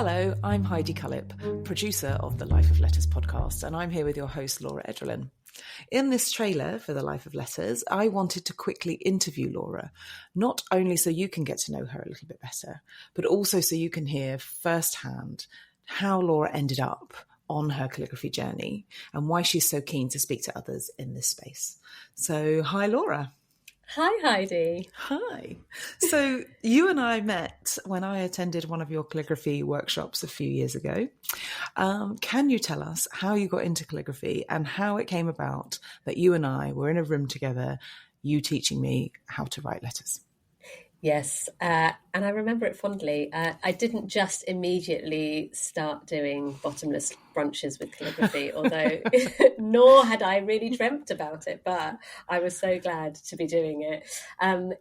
Hello, I'm Heidi Cullip, producer of the Life of Letters podcast, and I'm here with your host, Laura Edralin. In this trailer for the Life of Letters, I wanted to quickly interview Laura, not only so you can get to know her a little bit better, but also so you can hear firsthand how Laura ended up on her calligraphy journey and why she's so keen to speak to others in this space. So, hi, Laura. Hi, Heidi. Hi. So you and I met when I attended one of your calligraphy workshops a few years ago. Can you tell us how you got into calligraphy and how it came about that you and I were in a room together, you teaching me how to write letters? Yes, and I remember it fondly. I didn't just immediately start doing bottomless brunches with calligraphy, although nor had I really dreamt about it, but I was so glad to be doing it.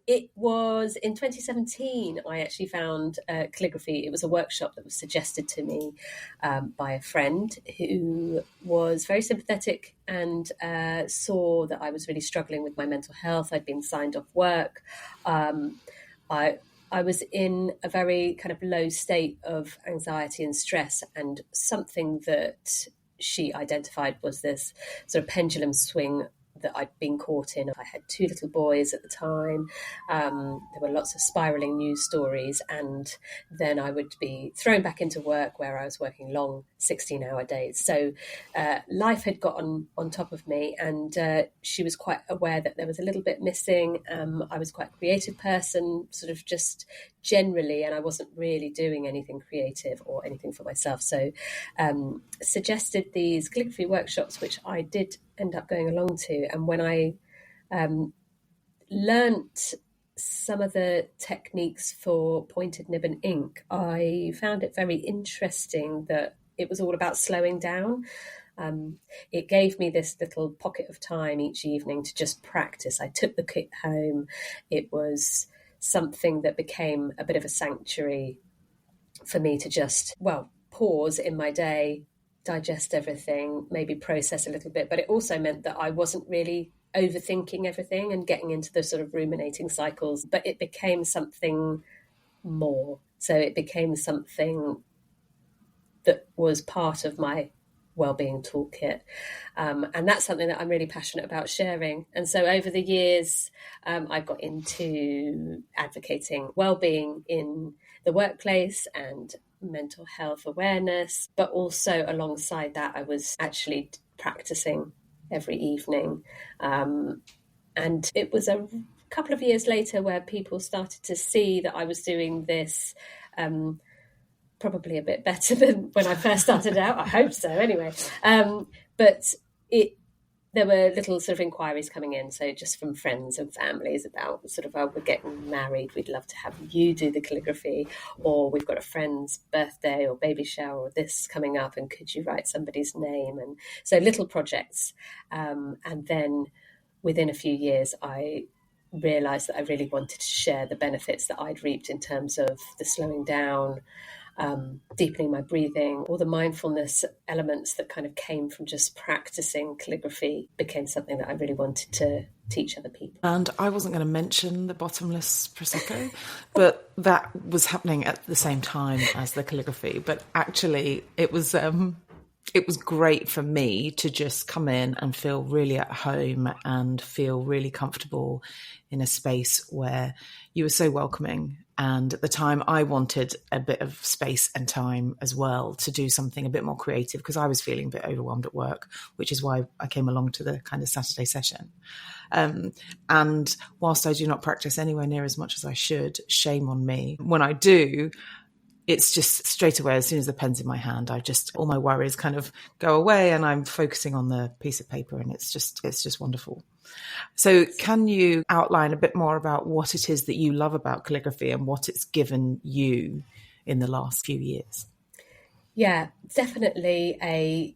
It was in 2017 I actually found calligraphy. It was a workshop that was suggested to me by a friend who was very sympathetic and saw that I was really struggling with my mental health. I'd been signed off work. I was in a very kind of low state of anxiety and stress, and something that she identified was this sort of pendulum swing that I'd been caught in. I had two little boys at the time. There were lots of spiraling news stories, and then I would be thrown back into work where I was working long 16-hour days. So life had gotten on top of me, and she was quite aware that there was a little bit missing. I was quite a creative person, sort of just generally, and I wasn't really doing anything creative or anything for myself. So suggested these calligraphy workshops, which I did end up going along to. And when I learnt some of the techniques for pointed nib and ink, I found it very interesting that it was all about slowing down. It gave me this little pocket of time each evening to just practice. I took the kit home. It was something that became a bit of a sanctuary for me to just, pause in my day, digest everything, maybe process a little bit. But it also meant that I wasn't really overthinking everything and getting into the sort of ruminating cycles, but it became something more. So it became something that was part of my wellbeing toolkit. And that's something that I'm really passionate about sharing. And so over the years, I got into advocating wellbeing in the workplace and mental health awareness, but also alongside that, I was actually practicing every evening. And it was a couple of years later where people started to see that I was doing this probably a bit better than when I first started out. I hope so anyway. But there were little sort of inquiries coming in. So just from friends and families about sort of, oh, we're getting married. We'd love to have you do the calligraphy, or we've got a friend's birthday or baby shower or this coming up, and could you write somebody's name? And so little projects. And then within a few years, I realised that I really wanted to share the benefits that I'd reaped in terms of the slowing down, deepening my breathing, all the mindfulness elements that kind of came from just practicing calligraphy became something that I really wanted to teach other people. And I wasn't going to mention the bottomless Prosecco, but that was happening at the same time as the calligraphy. But actually, it was great for me to just come in and feel really at home and feel really comfortable in a space where you were so welcoming. And at the time, I wanted a bit of space and time as well to do something a bit more creative because I was feeling a bit overwhelmed at work, which is why I came along to the kind of Saturday session. And whilst I do not practice anywhere near as much as I should, shame on me, when I do, it's just straight away, as soon as the pen's in my hand, all my worries kind of go away and I'm focusing on the piece of paper, and it's just wonderful. So can you outline a bit more about what it is that you love about calligraphy and what it's given you in the last few years? Yeah, definitely a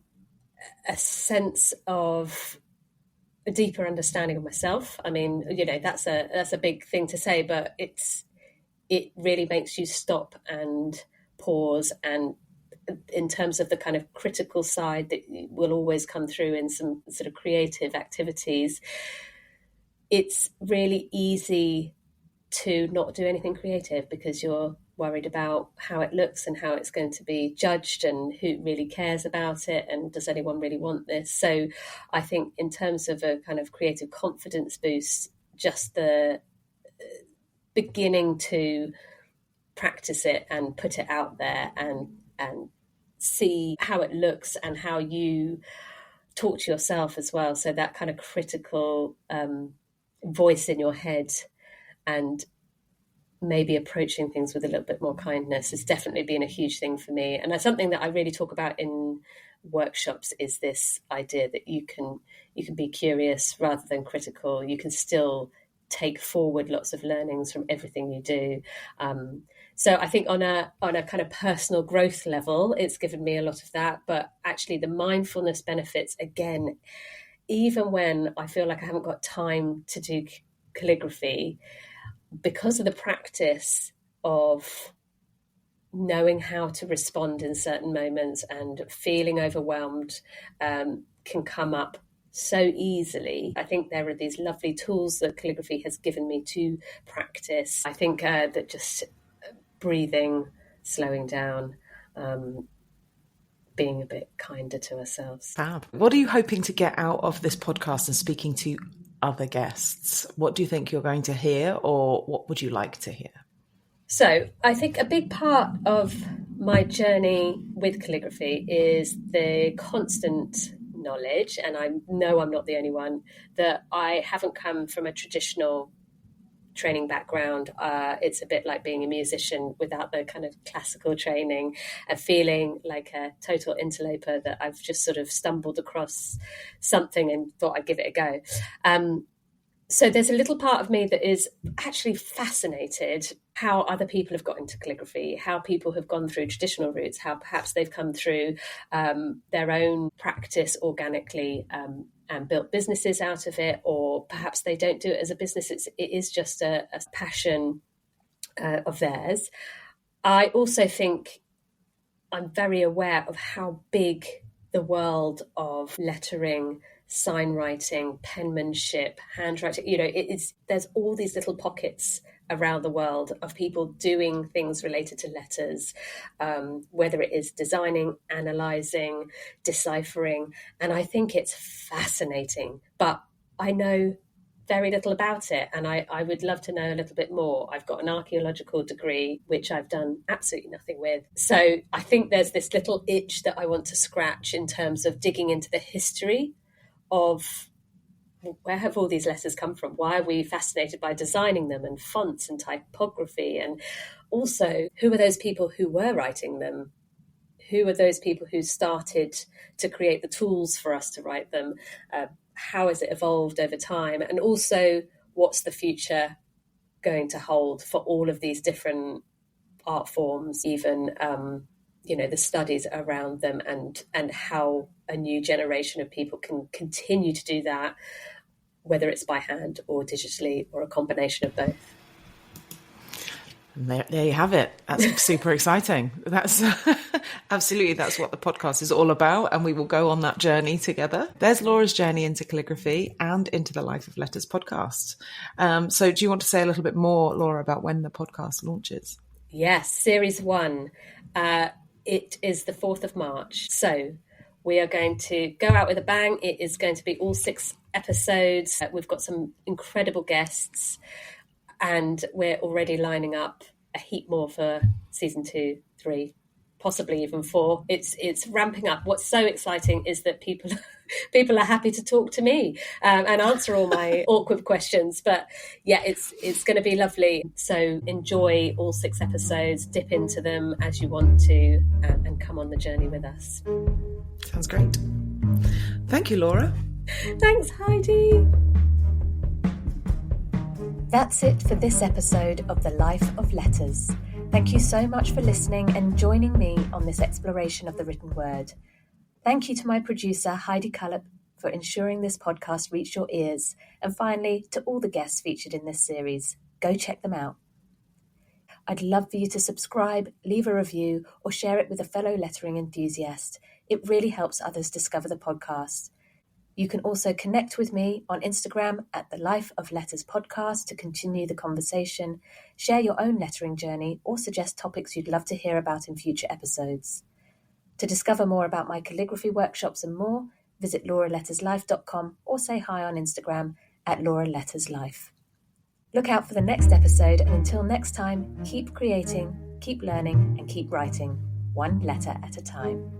sense of a deeper understanding of myself. I mean, that's a big thing to say, but it really makes you stop and pause. And in terms of the kind of critical side that will always come through in some sort of creative activities, it's really easy to not do anything creative because you're worried about how it looks and how it's going to be judged and who really cares about it and does anyone really want this. So I think in terms of a kind of creative confidence boost, just the beginning to practice it and put it out there and see how it looks and how you talk to yourself as well. So that kind of critical voice in your head and maybe approaching things with a little bit more kindness has definitely been a huge thing for me. And that's something that I really talk about in workshops, is this idea that you can be curious rather than critical. You can still take forward lots of learnings from everything you do. So I think on a kind of personal growth level, it's given me a lot of that. But actually the mindfulness benefits, again, even when I feel like I haven't got time to do calligraphy, because of the practice of knowing how to respond in certain moments and feeling overwhelmed can come up so easily. I think there are these lovely tools that calligraphy has given me to practice. I think that just breathing, slowing down, being a bit kinder to ourselves. Fab. What are you hoping to get out of this podcast and speaking to other guests? What do you think you're going to hear, or what would you like to hear? So I think a big part of my journey with calligraphy is the constant knowledge, and I know I'm not the only one, that I haven't come from a traditional training background. It's a bit like being a musician without the kind of classical training, and feeling like a total interloper, that I've just sort of stumbled across something and thought I'd give it a go. So there's a little part of me that is actually fascinated how other people have got into calligraphy, how people have gone through traditional routes, how perhaps they've come through their own practice organically and built businesses out of it, or perhaps they don't do it as a business. It is just a passion of theirs. I also think I'm very aware of how big the world of lettering, sign writing, penmanship, handwriting, there's all these little pockets around the world of people doing things related to letters, whether it is designing, analysing, deciphering. And I think it's fascinating, but I know very little about it, and I would love to know a little bit more. I've got an archaeological degree, which I've done absolutely nothing with. So I think there's this little itch that I want to scratch in terms of digging into the history of where have all these letters come from? Why are we fascinated by designing them, and fonts and typography? And also, who are those people who were writing them? Who are those people who started to create the tools for us to write them? How has it evolved over time? And also, what's the future going to hold for all of these different art forms, even the studies around them, and how a new generation of people can continue to do that, whether it's by hand or digitally or a combination of both. And there you have it. That's super exciting. That's absolutely, that's what the podcast is all about. And we will go on that journey together. There's Laura's journey into calligraphy and into the Life of Letters podcast. So do you want to say a little bit more, Laura, about when the podcast launches? Yes, series 1. It is the 4th of March. So we are going to go out with a bang. It is going to be all 6 episodes. We've got some incredible guests, and we're already lining up a heap more for season 2, 3, possibly even 4. It's ramping up. What's so exciting is that people are happy to talk to me and answer all my awkward questions. But yeah, it's going to be lovely. So enjoy all 6 episodes, dip into them as you want to, and come on the journey with us. Sounds great. Thank you, Laura. Thanks, Heidi. That's it for this episode of The Life of Letters. Thank you so much for listening and joining me on this exploration of the written word. Thank you to my producer, Heidi Cullip, for ensuring this podcast reached your ears. And finally, to all the guests featured in this series. Go check them out. I'd love for you to subscribe, leave a review, or share it with a fellow lettering enthusiast. It really helps others discover the podcast. You can also connect with me on Instagram at the Life of Letters podcast to continue the conversation, share your own lettering journey, or suggest topics you'd love to hear about in future episodes. To discover more about my calligraphy workshops and more, visit lauraletterslife.com or say hi on Instagram at lauraletterslife. Look out for the next episode, and until next time, keep creating, keep learning, and keep writing, one letter at a time.